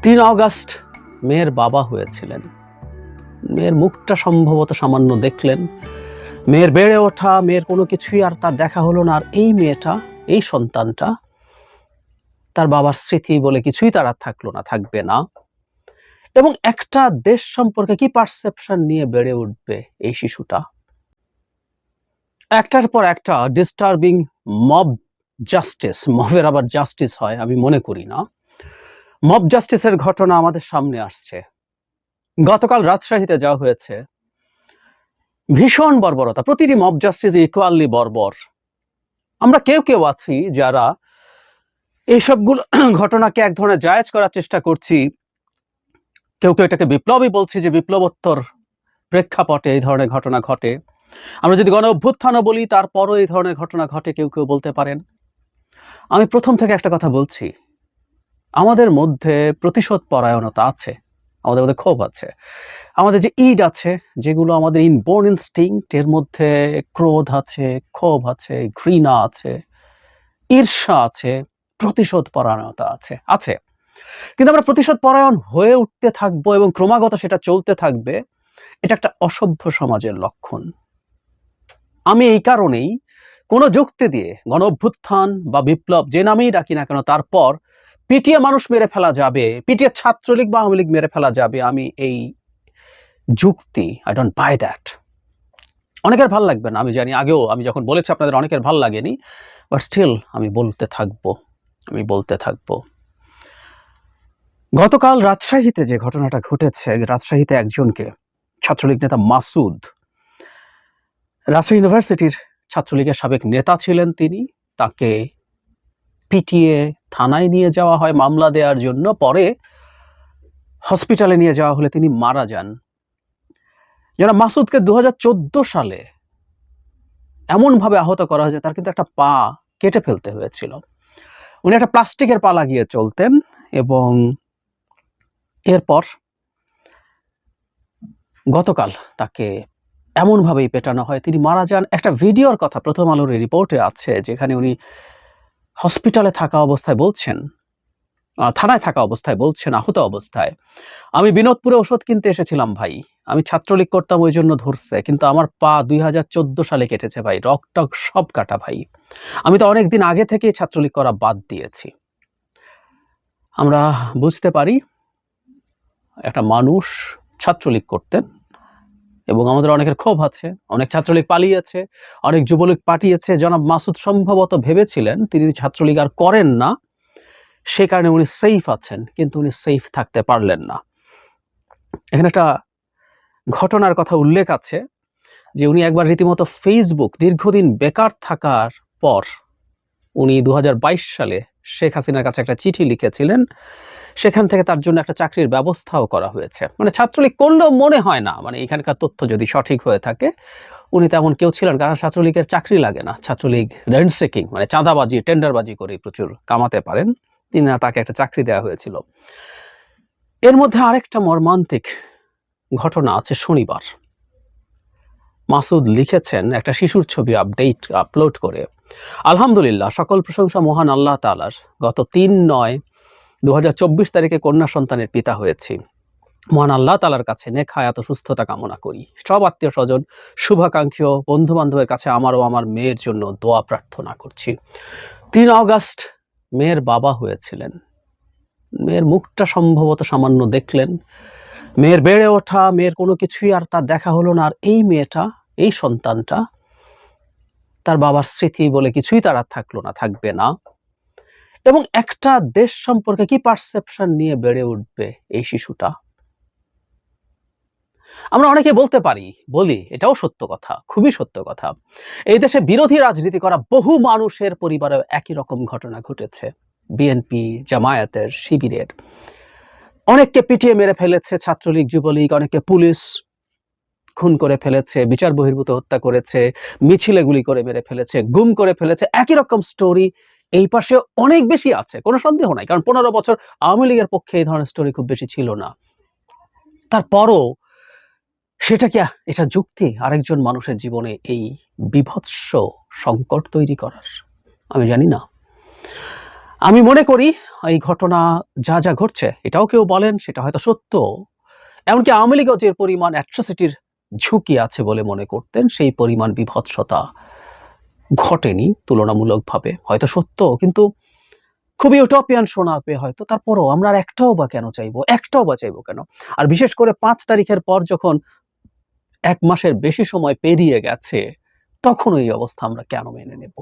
3 August মেয়ের বাবা হয়েছিলেন। মেয়ের মুখটা সম্ভবত সামান্য দেখলেন, মেয়ের বেড়ে ওঠা, মেয়ের কোনো কিছুই আর তার দেখা হলো না। আর এই মেয়েটা, এই সন্তানটা, তার বাবার স্মৃতি বলে কিছুই তার আর থাকলো না, থাকবে না। এবং একটা দেশ সম্পর্কে কি পারসেপশন নিয়ে বেড়ে উঠবে এই শিশুটা। একটার পর একটা ডিস্টার্বিং মব জাস্টিস, মবের আবার জাস্টিস হয় আমি মনে করি না, মব জাস্টিসের ঘটনা আমাদের সামনে আসছে। গতকাল রাজশাহীতে যা হয়েছে, ভীষণ বর্বরতা। প্রতিটি মব জাস্টিস ইকুয়ালি বর্বর। আমরা কেউ কেউ আছি যারা এইসবগুলো ঘটনাকে এক ধরনের জায়েজ করার চেষ্টা করছি। কেউ কেউ এটাকে বিপ্লবী বলছি, যে বিপ্লবোত্তর প্রেক্ষাপটে এই ধরনের ঘটনা ঘটে। আমরা যদি গণ অভ্যুত্থানও বলি, তারপরও এই ধরনের ঘটনা ঘটে, কেউ কেউ বলতে পারেন। আমি প্রথম থেকে একটা কথা বলছি, আমাদের মধ্যে প্রতিশোধ পরায়ণতা আছে, আমাদের মধ্যে ক্ষোভ আছে, আমাদের যে ঈদ আছে, যেগুলো আমাদের ইনবোর্ন ইনস্টিংক্ট, এর মধ্যে ক্রোধ আছে, ক্ষোভ আছে, ঘৃণা আছে, ঈর্ষা আছে, প্রতিশোধ পরায়ণতা আছে আছে কিন্তু আমরা প্রতিশোধ পরায়ণ হয়ে উঠতে থাকবো এবং ক্রমাগত সেটা চলতে থাকবে। এটা একটা অসভ্য সমাজের লক্ষণ। আমি এই কারণেই কোনো যুক্তি দিয়ে গণ অভ্যুত্থান বা বিপ্লব যে নামেই ডাকি না কেন, তারপর পিটিয়ে মানুষ মেরে ফেলা যাবে, পিটিয়ে ছাত্রলীগ বা আওয়ামী লীগ মেরে ফেলা যাবে, আমি এই যুক্তি, আই ডোন্ট বাই দ্যাট। অনেকের ভাল লাগবে না আমি জানি, আগেও আমি যখন বলেছি আপনাদের অনেকের ভাল লাগেনি, বাট স্টিল আমি বলতে থাকবো। গতকাল রাজশাহীতে যে ঘটনাটা ঘটেছে, রাজশাহীতে একজনকে, ছাত্রলীগ নেতা মাসুদ, রাজশাহী ইউনিভার্সিটির ছাত্রলীগের সাবেক নেতা ছিলেন তিনি, তাকে পিটিয়ে থানায় নিয়ে যাওয়া হয় মামলা দেওয়ার জন্য। পরে হসপিটালে নিয়ে যাওয়া হলে তিনি মারা যান। যারা মাসুদকে 2014 সালে এমন ভাবে আহত করা হয়েছে, তার কিন্তু একটা পা কেটে ফেলতে হয়েছিল। উনি একটা প্লাস্টিকের পা লাগিয়ে চলতেন এবং এরপর গতকাল তাকে এমনভাবেই পেটানো হয়, তিনি মারা যান। একটা ভিডিওর কথা প্রথম আলোর রিপোর্টে আছে, যেখানে উনি হসপিটালে থাকা অবস্থায় বলছেন, থানায় থাকা অবস্থায় বলছেন, আহত অবস্থায়, আমি বিনোদপুরে ওষুধ কিনতে এসেছিলাম ভাই, আমি ছাত্রলীগ করতাম ওই জন্য ধরছে, কিন্তু আমার পা 2014 সালে কেটেছে ভাই, রক সব কাটা ভাই, আমি তো অনেকদিন আগে থেকেই ছাত্রলীগ করা বাদ দিয়েছি। আমরা বুঝতে পারি একটা মানুষ ছাত্রলীগ করতেন এবং আমাদের অনেকের ক্ষোভ আছে, অনেক ছাত্রলীগ পালিয়েছে, অনেক যুবলীগ পাঠিয়েছে। জনাব মাসুদ সম্ভবত ভেবেছিলেন তিনি ছাত্রলীগ আর করেন না, সে কারণে উনি সেফ আছেন, কিন্তু উনি সেফ থাকতে পারলেন না। এখানে একটা ঘটনার কথা উল্লেখ আছে যে উনি একবার রীতিমতো ফেসবুক, দীর্ঘদিন বেকার থাকার পর উনি 2022 সালে শেখ হাসিনার কাছে একটা চিঠি লিখেছিলেন, সেখান থেকে তার জন্য একটা চাকরির ব্যবস্থাও করা হয়েছে। মানে ছাত্রলীগ করলেও মনে হয় না, মানে এখানকার তথ্য যদি সঠিক হয়ে থাকে, উনি তেমন কেউ ছিলেন, কারণ ছাত্রলীগের চাকরি লাগে না, ছাত্রলীগ রেন্ট সেকিং মানে চাঁদাবাজি, টেন্ডারবাজি করে প্রচুর কামাতে পারেন তিনি, তাকে একটা চাকরি দেওয়া হয়েছিল। এর মধ্যে আরেকটা মর্মান্তিক ঘটনা আছে। শনিবার মাসুদ লিখেছেন একটা শিশুর ছবি আপলোড করে, আলহামদুলিল্লাহ, সকল প্রশংসা মহান আল্লাহ তাআলার, গত 3/9/2024 তারিখে কন্যা সন্তানের পিতা হয়েছি। মহান আল্লাহ তাআলার কাছে নেক হায়াত ও সুস্থতা কামনা করি। সব আত্মীয় স্বজন, শুভাকাঙ্ক্ষী ও বন্ধু বান্ধবের কাছে আমার ও আমার মেয়ের জন্য দোয়া প্রার্থনা করছি। 3 আগস্ট মেয়ের বাবা হয়েছিলেন। মেয়ের মুখটা সম্ভবত সামান্য দেখলেন, মেয়ের বেড়ে ওঠা, মেয়ের কোনো কিছুই আর তার দেখা হলো না। আর এই মেয়েটা, এই সন্তানটা, তার বাবার স্মৃতি বলে কিছুই তার আর থাকলো না, থাকবে না। এবং একটা দেশ সম্পর্কে কি পারসেপশন নিয়ে বেড়ে উঠবে এই শিশুটা। আমরা অনেকে বলি, এটাও সত্য কথা, খুবই সত্য কথা, এই দেশে বিরোধী রাজনীতি করা বহু মানুষের পরিবারে একই রকম ঘটনা ঘটেছে। বিএনপি, জামায়াতের, শিবিরের অনেককে পিটিয়ে মেরে ফেলেছে ছাত্রলীগ, যুবলীগ, অনেককে পুলিশ খুন করে ফেলেছে, বিচার বহির্ভূত হত্যা করেছে, মিছিলে গুলি করে মেরে ফেলেছে, গুম করে ফেলেছে। একই রকম স্টোরি এই পাশে অনেক বেশি আছে, কোনো সন্দেহ নাই, কারণ 15 বছর আওয়ামী লীগের পক্ষে এই ধরনের স্টোরি খুব বেশি ছিল না। তারপরও সেটা কি এটা যুক্তি আরেকজন মানুষের জীবনে এই বিভৎস সংকট তৈরি করার? আমি জানি না। আমি মনে করি এই ঘটনা যা যা ঘটছে, এটাও কেউ বলেন সেটা হয়তো সত্য। এমনকি আওয়ামী লীগও যে পরিমাণ অ্যাট্রসিটির ঝুঁকি আছে বলে মনে করতেন, সেই পরিমাণ বিভৎসতা ঘটেনি তুলনামূলকভাবে। হয়তো সত্য, কিন্তু খুবই ইউটোপিয়ান শোনাবে হয়তো। তারপরও আমরা আর একটাও বা কেন চাইবো? একটাও বা চাইবো কেন? আর বিশেষ করে ৫ তারিখের পর যখন ১ মাসের বেশি সময় পেরিয়ে গেছে, তখন এই অবস্থা আমরা কেন মেনে নেব?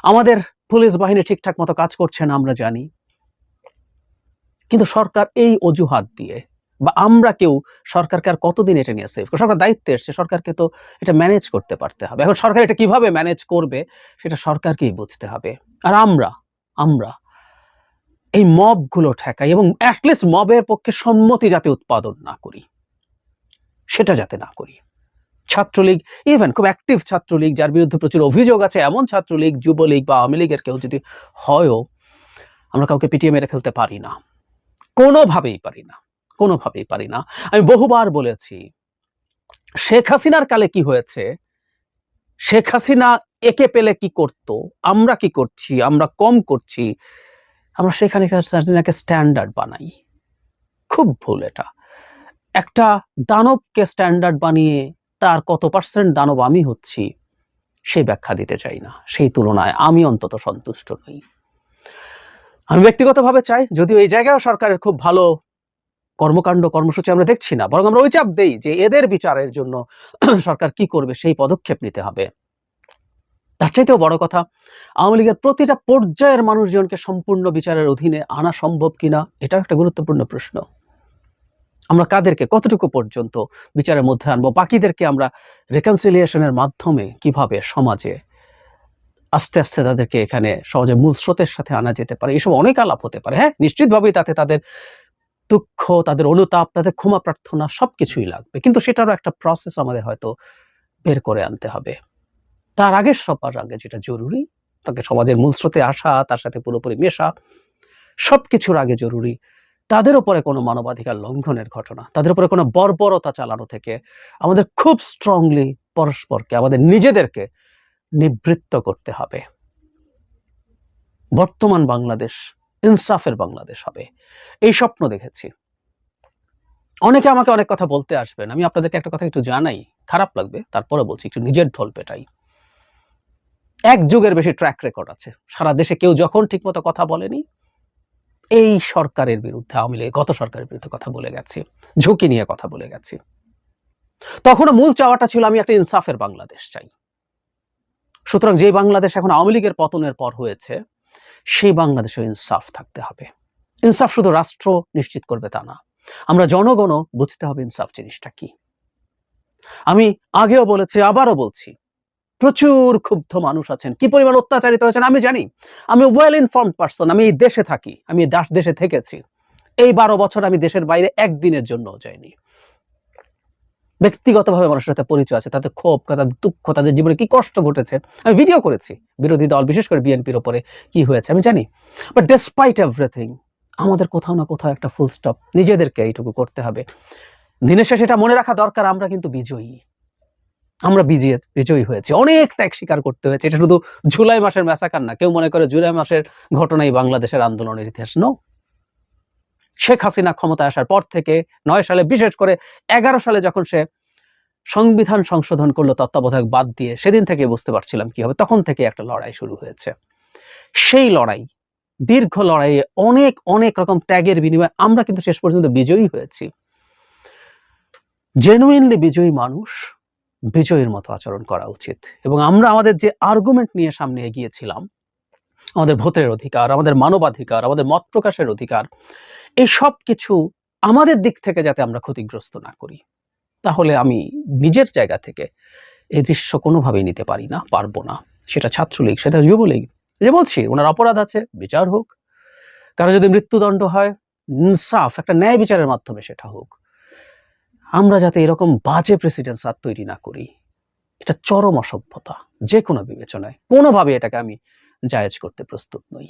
আমাদের পুলিশ বাহিনী ঠিকঠাক মতো কাজ করছে না আমরা জানি। কিন্তু সরকার এই অজুহাত দিয়ে, বা আমরা কেউ সরকারকে আর কতদিন এটা নিয়ে সেভ করব? সরকার দায়িত্বে এসছে, সরকারকে তো এটা ম্যানেজ করতে পারতে হবে। এখন সরকার এটা কিভাবে ম্যানেজ করবে সেটা সরকারকেই বুঝতে হবে। আর আমরা এই মবগুলো ঠেকাই এবং এট লিস্ট মবের পক্ষে সম্মতি যাতে উৎপাদন না করি, সেটা যাতে না করি। ছাত্রলীগ, ইভেন খুব অ্যাক্টিভ ছাত্রলীগ, যার বিরুদ্ধে প্রচুর অভিযোগ আছে, এমন ছাত্রলীগ, যুবলীগ বা আওয়ামী লীগের কেউ যদি হয়ও, আমরা কাউকে পিটিয়ে মেরে ফেলতে পারি না। কোনোভাবেই পারি না, কোনোভাবেই পারি না। আমি বহুবার বলেছি, শেখ হাসিনার কালে কি হয়েছে, শেখ হাসিনা একে পেলে কি করত, আমরা কি করছি, আমরা কম করছি, আমরা সেখানে হাসিনাকে স্ট্যান্ডার্ড বানাই। খুব ভুল এটা। একটা দানবকে স্ট্যান্ডার্ড বানিয়ে তার কত পার্সেন্ট দানব আমি হচ্ছি সেই ব্যাখ্যা দিতে চাই না। সেই তুলনায় আমি অন্তত সন্তুষ্ট নই। আমি ব্যক্তিগতভাবে চাই, যদিও এই জায়গায় সরকারের খুব ভালো কর্মকাণ্ড কর্মসূচি আমরা দেখছি না, বরং আমরা ওই চাপ দেই যে এদের বিচারের জন্য সরকার কি করবে সেই পদক্ষেপ নিতে হবে। তার চাইতেও বড় কথা, আওয়ামী লীগের প্রতিটা পর্যায়ের মানুষজনকে সম্পূর্ণ বিচারের অধীনে আনা সম্ভব কিনা, এটাও একটা গুরুত্বপূর্ণ প্রশ্ন। আমরা কাদেরকে কতটুকু পর্যন্ত বিচারের মধ্যে আনবো, বাকিদেরকে আমরা রেকনসিলিয়েশনের মাধ্যমে কিভাবে সমাজে আস্তে আস্তে তাদেরকে এখানে সমাজের মূল স্রোতের সাথে আনা যেতে পারে, এসব অনেক আলাপ হতে পারে। হ্যাঁ, নিশ্চিতভাবেই তাতে তাদের দুঃখ, তাদের অনুতাপ, তাদের ক্ষমা প্রার্থনা সবকিছুই লাগবে, কিন্তু সেটারও একটা প্রসেস আমাদের হয়তো বের করে আনতে হবে। তার আগে, সবার আগে যেটা জরুরি, তাকে সমাজের মূল স্রোতে আসা, তার সাথে পুরোপুরি মেশা, সবকিছুর আগে জরুরি তাদের উপরে কোনো মানবাধিকার লঙ্ঘনের ঘটনা, তাদের উপরে কোনো বর্বরতা চালানো থেকে আমাদের খুব স্ট্রংলি পরস্পরকে, আমাদের নিজেদেরকে নিবৃত্ত করতে হবে। বর্তমান বাংলাদেশ ইনসাফের বাংলাদেশ হবে, এই স্বপ্ন দেখেছি। অনেকে আমাকে অনেক কথা বলতে আসবেন, আমি আপনাদেরকে একটা কথা একটু জানাই, খারাপ লাগবে, তারপরে বলছি, একটু নিজের ঢোল পেটাই। 1 যুগের বেশি ট্র্যাক রেকর্ড আছে, সারা দেশে কেউ যখন ঠিকমতো কথা বলেনি, এই সরকারের বিরুদ্ধে, আওয়ামী লীগ গত সরকারের বিরুদ্ধে কথা বলে গেছি, ঝুঁকি নিয়ে কথা বলে গেছি। তখনও মূল চাওয়াটা ছিল আমি একটা ইনসাফের বাংলাদেশ চাই। সুতরাং যে বাংলাদেশ এখন আওয়ামী লীগের পতনের পর হয়েছে, সেই বাংলাদেশে ইনসাফ থাকতে হবে। ইনসাফ শুধু রাষ্ট্র নিশ্চিত করবে তা না, আমরা জনগণও বুঝতে হবে ইনসাফ জিনিসটা কি। আমি আগেও বলেছি, আবারও বলছি, প্রচুর ক্ষুব্ধ মানুষ আছেন, কি পরিমাণ অত্যাচারিত হয়েছেন আমি জানি। আমি ওয়েল ইনফর্মড পারসন, আমি এই দেশে থাকি, আমি দেশে থেকেছি। এই 12 বছর আমি দেশের বাইরে একদিনের জন্য যাইনি। ব্যক্তিগতভাবে মানুষের সাথে পরিচয় আছে, তাদের ক্ষোভ, তাদের দুঃখ, তাদের জীবনে কি কষ্ট ঘটেছে আমি ভিডিও করেছি। বিরোধী দল, বিশেষ করে বিএনপির উপরে কি হয়েছে আমি জানি। বাট ডেসপাইট এভরিথিং, আমাদের কোথাও না কোথাও একটা ফুল স্টপ নিজেদেরকে এইটুকু করতে হবে। দিনের শেষে এটা মনে রাখা দরকার, আমরা কিন্তু বিজয়ী, আমরা বিজয়ী হয়েছি। অনেক ত্যাগ স্বীকার করতে হয়েছে। এটা শুধু জুলাই মাসের ম্যাসাকার না। কেউ মনে করে জুলাই মাসের ঘটনাই বাংলাদেশের আন্দোলনের ইতিহাস। নো, শেখ হাসিনা ক্ষমতায় আসার পর থেকে 9 সালে, বিশেষ করে 11 সালে যখন সে সংবিধান সংশোধন করলো তত্ত্বাবধায়ক বাদ দিয়ে, সেদিন থেকে বুঝতে পারছিলাম কি হবে। তখন থেকে একটা লড়াই শুরু হয়েছে। সেই লড়াই, দীর্ঘ লড়াইয়ে অনেক অনেক রকম ত্যাগের বিনিময়ে আমরা কিন্তু শেষ পর্যন্ত বিজয়ী হয়েছি। জেনুইনলি বিজয়ী মানুষ বিজয়ীর মতো আচরণ করা উচিত। এবং আমরা আমাদের যে আর্গুমেন্ট নিয়ে সামনে এগিয়েছিলাম, আমাদের ভোটের অধিকার, আমাদের মানবাধিকার, আমাদের মত প্রকাশের অধিকার, এই সব কিছু আমাদের দিক থেকে যাতে আমরা ক্ষতিগ্রস্ত না করি, তাহলে আমি নিজের জায়গা থেকে এই দৃশ্য কোনোভাবেই নিতে পারি না, পারবো না। সেটা ছাত্রলীগ, সেটা যুবলীগ, যে বলছি ওনার অপরাধ আছে, বিচার হোক। কারো যদি মৃত্যুদণ্ড হয়, ইনসাফ, একটা ন্যায় বিচারের মাধ্যমে সেটা হোক। আমরা যাতে এরকম বাজে প্রেসিডেন্ট আর তৈরি না করি, এটা চরম অসভ্যতা। যে কোনো বিবেচনায় কোনোভাবে এটাকে আমি জায়েজ করতে প্রস্তুত নই।